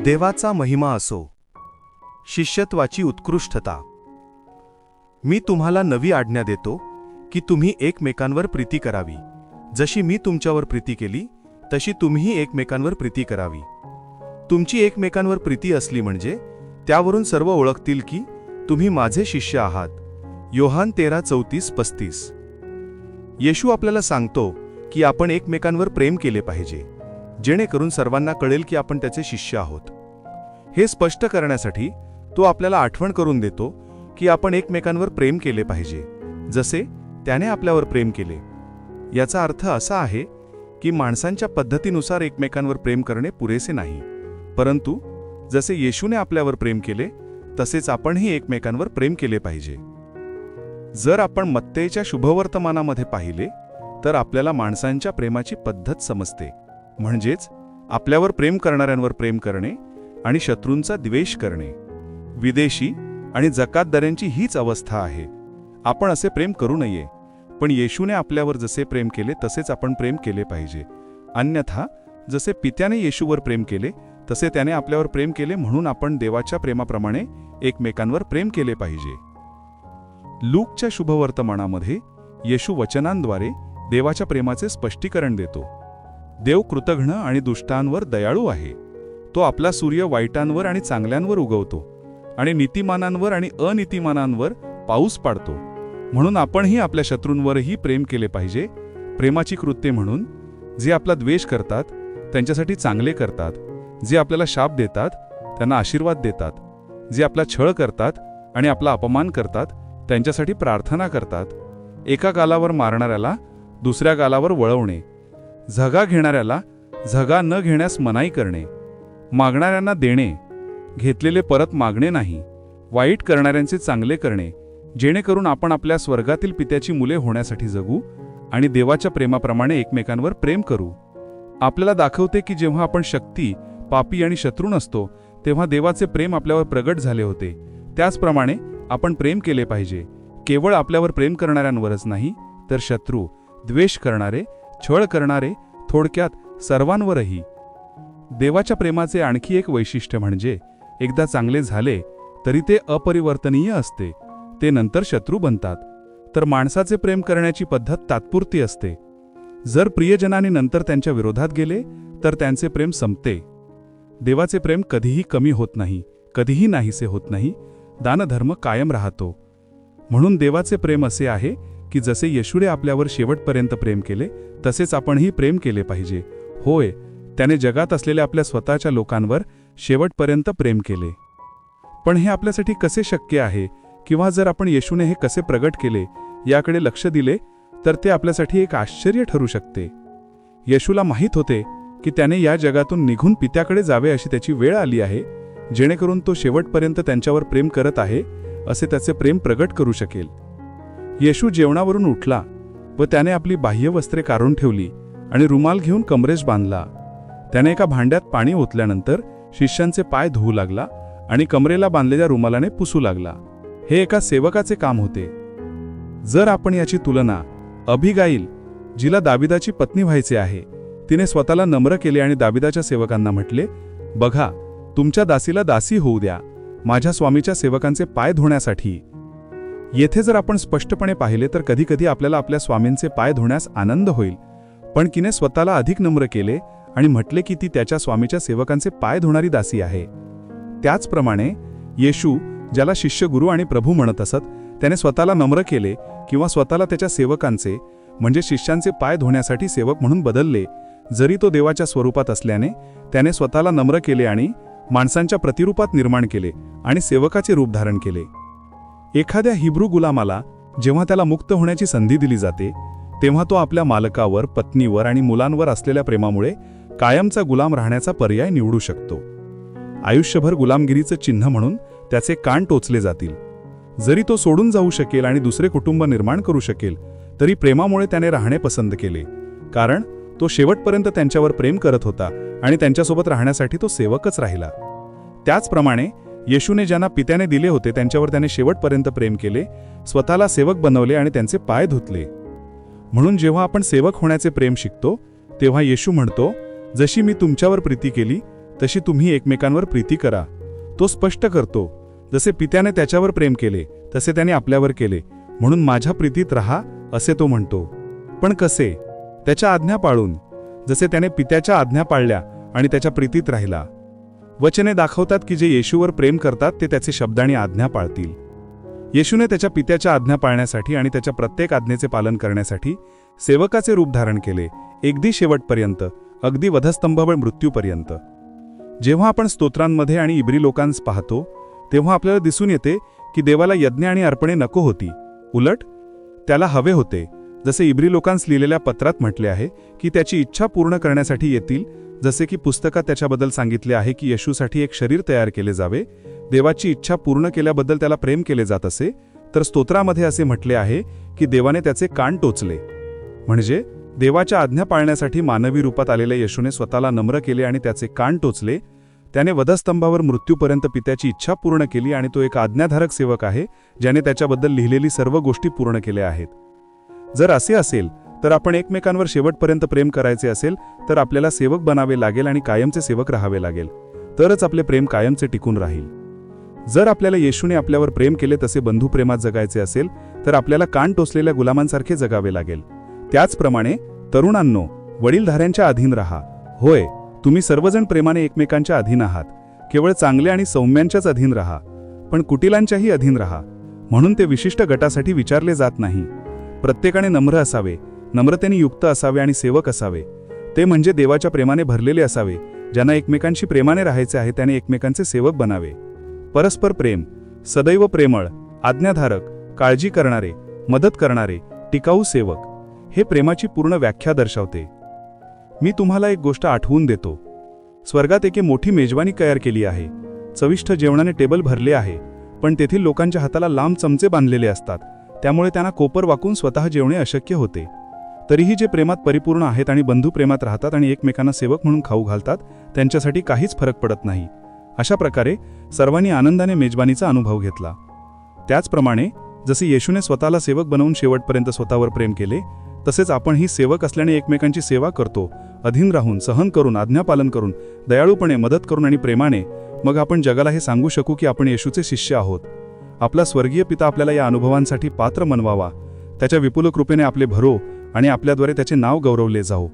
देवाचा महिमा असो. शिष्यत्वाची उत्कृष्टता. मी तुम्हाला नवी आज्ञा देतो की तुम्ही एकमेकांवर प्रीती करावी. जशी मी तुमच्यावर प्रीती केली तशी तुम्हीही एकमेकांवर प्रीती करावी. तुमची एकमेकांवर प्रीती असली म्हणजे त्यावरून सर्व ओळखतील की तुम्ही माझे शिष्य आहात. योहान 13:34-35. येशू आपल्याला सांगतो की आपण एकमेकांवर प्रेम केले पाहिजे, जेणेकरून सर्वांना कळेल की आपण त्याचे शिष्य आहोत. हे स्पष्ट करण्यासाठी तो आपल्याला आठवण करून देतो की आपण एकमेकांवर प्रेम केले पाहिजे, जसे त्याने आपल्यावर प्रेम केले. याचा अर्थ असा आहे की माणसांच्या पद्धतीनुसार एकमेकांवर प्रेम करणे पुरेसे नाही, परंतु जसे येशूने आपल्यावर प्रेम केले तसेच आपणही एकमेकांवर प्रेम केले पाहिजे. जर आपण मत्तेच्या शुभवर्तमानामध्ये पाहिले तर आपल्याला माणसांच्या प्रेमाची पद्धत समजते. म्हणजेच आपल्यावर प्रेम करणाऱ्यांवर प्रेम करणे आणि शत्रूंचा द्वेष करणे. विदेशी आणि जकातदारांची हीच अवस्था आहे. आपण असे प्रेम करू नये, पण येशूने आपल्यावर जसे प्रेम केले तसेच आपण प्रेम केले पाहिजे. अन्यथा जसे पित्याने येशूवर प्रेम केले तसे त्याने आपल्यावर प्रेम केले, म्हणून आपण देवाच्या प्रेमाप्रमाणे एकमेकांवर प्रेम केले पाहिजे. लूकच्या शुभवर्तमानामध्ये येशू वचनांद्वारे देवाच्या प्रेमाचे स्पष्टीकरण देतो. देव कृतघ्न आणि दुष्टांवर दयाळू आहे. तो आपला सूर्य वाईटांवर आणि चांगल्यांवर उगवतो आणि नीतिमानांवर आणि अनीतिमानांवर पाऊस पाडतो. म्हणून आपणही आपल्या शत्रूंवरही प्रेम केले पाहिजे. प्रेमाची कृत्ये म्हणून जे आपला द्वेष करतात त्यांच्यासाठी चांगले करतात, जे आपल्याला शाप देतात त्यांना आशीर्वाद देतात, जे आपला छळ करतात आणि आपला अपमान करतात त्यांच्यासाठी प्रार्थना करतात. एका गालावर मारणाऱ्याला दुसऱ्या गालावर वळवणे, झगा घेणाऱ्याला झगा न घेण्यास मनाई करणे, मागणाऱ्यांना देणे, घेतलेले परत मागणे नाही, वाईट करणाऱ्यांचे चांगले करणे, जेणेकरून आपण आपल्या स्वर्गातील पित्याची मुले होण्यासाठी जगू आणि देवाच्या प्रेमाप्रमाणे एकमेकांवर प्रेम करू. आपल्याला दाखवते की जेव्हा आपण शक्ती, पापी आणि शत्रू नसतो तेव्हा देवाचे प्रेम आपल्यावर प्रगट झाले होते. त्याचप्रमाणे आपण प्रेम केले पाहिजे, केवळ आपल्यावर प्रेम करणाऱ्यांवरच नाही तर शत्रू, द्वेष करणारे, छळ करणारे, थोडक्यात सर्वांवरही. देवाच्या प्रेमाचे आणखी एक वैशिष्ट्य म्हणजे एकदा चांगले झाले तरी ते अपरिवर्तनीय असते. ते नंतर शत्रू बनतात. तर माणसाचे प्रेम करण्याची पद्धत तात्पुरती असते. जर प्रियजनाने नंतर त्यांच्या विरोधात गेले तर त्यांचे प्रेम संपते. देवाचे प्रेम कधीही कमी होत नाही, कधीही नाहीसे होत नाही. दानधर्म कायम राहतो. म्हणून देवाचे प्रेम असे आहे की जसे येशूने आपल्यावर शेवटपर्यंत प्रेम केले तसेच आपणही प्रेम केले पाहिजे. होय, त्याने जगात असलेल्या आपल्या स्वतःच्या लोकांवर शेवटपर्यंत प्रेम केले. पण हे आपल्यासाठी कसे शक्य आहे, किंवा जर आपण येशूने हे कसे प्रगट केले याकडे लक्ष दिले तर ते आपल्यासाठी एक आश्चर्य ठरू शकते. येशूला माहीत होते की त्याने या जगातून निघून पित्याकडे जावे अशी त्याची वेळ आली आहे, जेणेकरून तो शेवटपर्यंत त्यांच्यावर प्रेम करत आहे असे त्याचे प्रेम प्रगट करू शकेल. येशू जेवणावरून उठला व त्याने आपली बाह्य वस्त्रे काढून ठेवली आणि रुमाल घेऊन कमरेस बांधला. त्याने एका भांड्यात पाणी ओतल्यानंतर शिष्यांचे पाय धुवू लागला आणि कमरेला बांधलेल्या रुमालाने पुसू लागला. हे एका सेवकाचे काम होते. जर आपण याची तुलना अबिगाईल, जिला दाविदाची पत्नी व्हायचे आहे, तिने स्वतःला नम्र केले आणि दाविदाच्या सेवकांना म्हटले, बघा, तुमच्या दासीला दासी होऊ द्या, माझ्या स्वामीच्या सेवकांचे पाय धुण्यासाठी. येथे जर आपण स्पष्टपणे पाहिले तर कधीकधी आपल्याला आपल्या स्वामींचे पाय धुण्यास आनंद होईल, पण तिने स्वतःला अधिक नम्र केले आणि म्हटले की ती त्याच्या स्वामीच्या सेवकांचे पाय धुणारी दासी आहे. त्याचप्रमाणे येशू, ज्याला शिष्य, गुरु आणि प्रभू म्हणत असत, त्याने स्वतःला नम्र केले किंवा स्वतःला त्याच्या सेवकांचे म्हणजे शिष्यांचे पाय धुण्यासाठी सेवक म्हणून बदलले. जरी तो देवाच्या स्वरूपात असल्याने त्याने स्वतःला नम्र केले आणि माणसांच्या प्रतिरूपात निर्माण केले आणि सेवकाचे रूप धारण केले. एखाद्या हिब्रू गुलामाला जेव्हा त्याला मुक्त होण्याची संधी दिली जाते तेव्हा तो आपल्या मालकावर, पत्नीवर आणि मुलांवर असलेल्या प्रेमामुळे कायमचा गुलाम राहण्याचा पर्याय निवडू शकतो. आयुष्यभर गुलामगिरीचं चिन्ह म्हणून त्याचे कान टोचले जातील. जरी तो सोडून जाऊ शकेल आणि दुसरे कुटुंब निर्माण करू शकेल तरी प्रेमामुळे त्याने राहणे पसंत केले, कारण तो शेवटपर्यंत त्यांच्यावर प्रेम करत होता आणि त्यांच्यासोबत राहण्यासाठी तो सेवकच राहिला. त्याचप्रमाणे येशूने ज्यांना पित्याने दिले होते त्यांच्यावर त्याने शेवटपर्यंत प्रेम केले, स्वतःला सेवक बनवले आणि त्यांचे पाय धुतले. म्हणून जेव्हा आपण सेवक होण्याचे प्रेम शिकतो तेव्हा येशू म्हणतो, जशी मी तुमच्यावर प्रीती केली तशी तुम्ही एकमेकांवर प्रीती करा. तो स्पष्ट करतो, जसे पित्याने त्याच्यावर प्रेम केले तसे त्याने आपल्यावर केले, म्हणून माझ्या प्रीतीत राहा असे तो म्हणतो. पण कसे? त्याच्या आज्ञा पाळून, जसे त्याने पित्याच्या आज्ञा पाळल्या आणि त्याच्या प्रीतीत राहिला. वचने दाखवतात की जे येशूवर प्रेम करतात ते त्याचे शब्द आणि आज्ञा पाळतील. येशूने त्याच्या पित्याच्या आज्ञा पाळण्यासाठी आणि त्याच्या प्रत्येक आज्ञेचे पालन करण्यासाठी सेवकाचे रूप धारण केले, अगदी शेवटपर्यंत, अगदी वधस्तंभावर मृत्यूपर्यंत. जेव्हा आपण स्तोत्रांमध्ये आणि इब्री लोकांस पाहतो तेव्हा आपल्याला दिसून येते की देवाला यज्ञ आणि अर्पणे नको होती, उलट त्याला हवे होते. जसे इब्री लोकांस लिहिलेल्या पत्रात म्हटले आहे की त्याची इच्छा पूर्ण करण्यासाठी येतील, जसे की पुस्तकात त्याच्याबद्दल सांगितले आहे की येशूसाठी एक शरीर तयार केले जावे. देवाची इच्छा पूर्ण केल्याबद्दल त्याला प्रेम केले जात असे. तर स्तोत्रामध्ये असे म्हटले आहे की देवाने त्याचे कान टोचले. म्हणजे देवाच्या आज्ञा पाळण्यासाठी मानवी रूपात आलेल्या येशूने स्वतःला नम्र केले आणि त्याचे कान टोचले. त्याने वधस्तंभावर मृत्यूपर्यंत पित्याची इच्छा पूर्ण केली आणि तो एक आज्ञाधारक सेवक आहे ज्याने त्याच्याबद्दल लिहिलेली सर्व गोष्टी पूर्ण केल्या आहेत. जर असे असेल तर आपण एकमेकांवर शेवटपर्यंत प्रेम करायचे असेल तर आपल्याला सेवक बनावे लागेल आणि कायमचे सेवक राहावे लागेल. तरच आपले प्रेम कायमचे टिकून राहील. जर आपल्याला येशूने आपल्यावर प्रेम केले तसे बंधुप्रेमात जगायचे असेल तर आपल्याला कान टोचलेल्या गुलामांसारखे जगावे लागेल. त्याचप्रमाणे तरुणांनो, वडीलधाऱ्यांच्या अधीन राहा. होय, तुम्ही सर्वजण प्रेमाने एकमेकांच्या अधीन आहात. केवळ चांगले आणि सौम्यांच्याच अधीन राहा, पण कुटिलांच्याही अधीन राहा. म्हणून ते विशिष्ट गटासाठी विचारले जात नाही. प्रत्येकाने नम्र असावे, नम्रतेने युक्त असावे आणि सेवक असावे. ते म्हणजे देवाच्या प्रेमाने भरलेले असावे. ज्यांना एकमेकांशी प्रेमाने राहायचे आहे त्याने एकमेकांचे सेवक बनावे. परस्पर प्रेम, सदैव प्रेमळ, आज्ञाधारक, काळजी करणारे, मदत करणारे, टिकाऊ सेवक, हे प्रेमाची पूर्ण व्याख्या दर्शवते. मी तुम्हाला एक गोष्ट आठवून देतो. स्वर्गात एक मोठी मेजवानी तयार केली आहे. चविष्ट जेवणाने टेबल भरले आहे, पण तेथील लोकांच्या हाताला लांब चमचे बांधलेले असतात. त्यामुळे त्यांना कोपर वाकून स्वतः जेवणे अशक्य होते. तरीही जे प्रेमात परिपूर्ण आहेत आणि बंधू प्रेमात राहतात आणि एकमेकांना सेवक म्हणून खाऊ घालतात, त्यांच्यासाठी काहीच फरक पडत नाही. अशा प्रकारे सर्वांनी आनंदाने मेजबानीचा अनुभव घेतला. त्याचप्रमाणे जसे येशूने स्वतःला सेवक बनवून शेवटपर्यंत स्वतःवर प्रेम केले, तसेच आपणही सेवक असल्याने एकमेकांची सेवा करतो, अधीन राहून, सहन करून, आज्ञापालन करून, दयाळूपणे, मदत करून आणि प्रेमाने. मग आपण जगाला हे सांगू शकू की आपण येशूचे शिष्य आहोत. आपला स्वर्गीय पिता आपल्याला या अनुभवांसाठी पात्र मनवावा. त्याच्या विपुल कृपेने आपले भरो आणि आपल्याद्वारे त्याचे नाव गौरवले जाओ.